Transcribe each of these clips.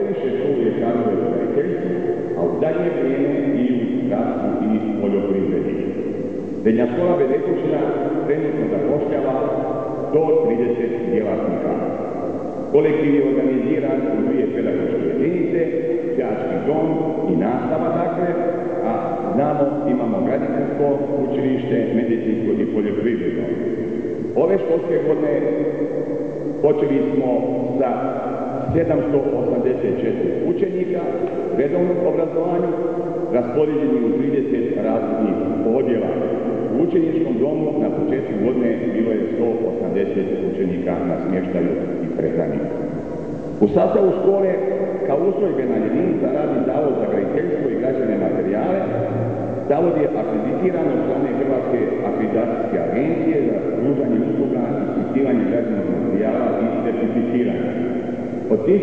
Više su uvijek radili u graditeljstvu, a u zadnje vrijeme i u zdravstvu i poljoprivredi. Srednja škola Bedekovčina trenutno zapošljava do 30 djelatnika. Kolektiv je organiziran u 2 pedagoške jedinice, đački dom i nastava dakle, a znamo imamo graditeljsko učilište, medicinsko i poljoprivredno. Ove školske godine počeli smo sa 784 učenika u redovnom obrazovanju, raspoređeni u 30 različitih odjela. U učeničkom domu na početku godine bilo je 180 učenika na smještaju i prehrani. U sastavu škole kao ustrojbena jedinica radi Zavod za graditeljstvo i građevne materijale. Zavod je akreditiran od strane Hrvatske akreditacijske agencije za pružanje usluga i ispitivanje građevnog materijala i certificiranje. Od 1995.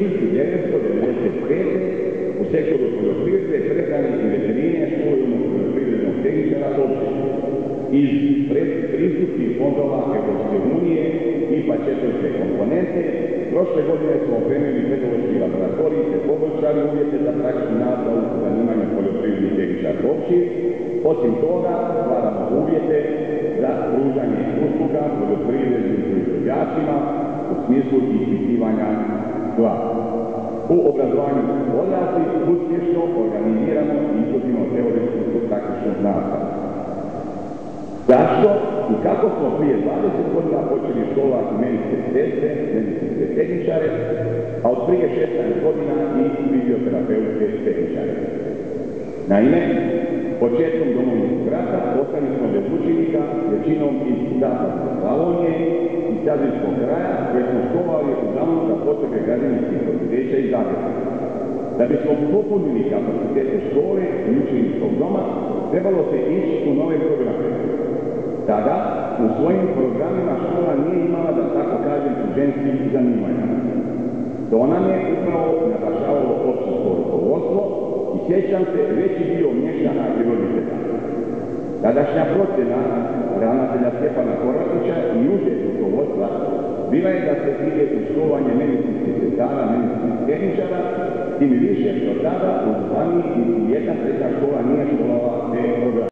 u sektoru poljoprivrede, prehrane i veterine školujemo poljoprivrednog tehničara opće. Iz pristupnih fondova Europske unije IPA 4. komponente prošle godine smo opremili pedagoški laboratorij te poboljšali uvjete za praktičnu nastavu zanimanja poljoprivrednih tehničara opće. Osim toga, stvaramo uvjete za pružanje usluga poljoprivrednim proizvođačima u smislu ispitivanja tla. U obrazovanju odraslih uspješno organiziramo i izvodimo teoretsku i praktičnu nastavu. Zašto i kako smo prije 20 godina počeli školovati medicinske sestre, medicinske tehničare, a od prije 16 godina i fizioterapeutske tehničare? Naime, početkom Domovinskog rata ostali smo bez učenika, većinom iz zapadne Slavonije i Zadrijskog kraja, koje smo školovali uglavnom za potrebe građevinskih poduzeća i Zagreba. Da bismo popunili kapacitete škole i učeničkog doma, trebalo se ići u nove programe. Tada u svojim programima škola nije imala, da tako kažem, ženskih zanimanja. To nam je upravo naglašavalo općinsko rukovodstvo i sjećam se veći dio mještana i roditelja. Tadašnja procjena ravnatelja Stjepana Koratića i užeg rukovodstva bila je da se ide u školovanje medicinskih sestara, medicinskih tehničara, tim više što tada u županiji niti jedna srednja škola nije školovala te programe.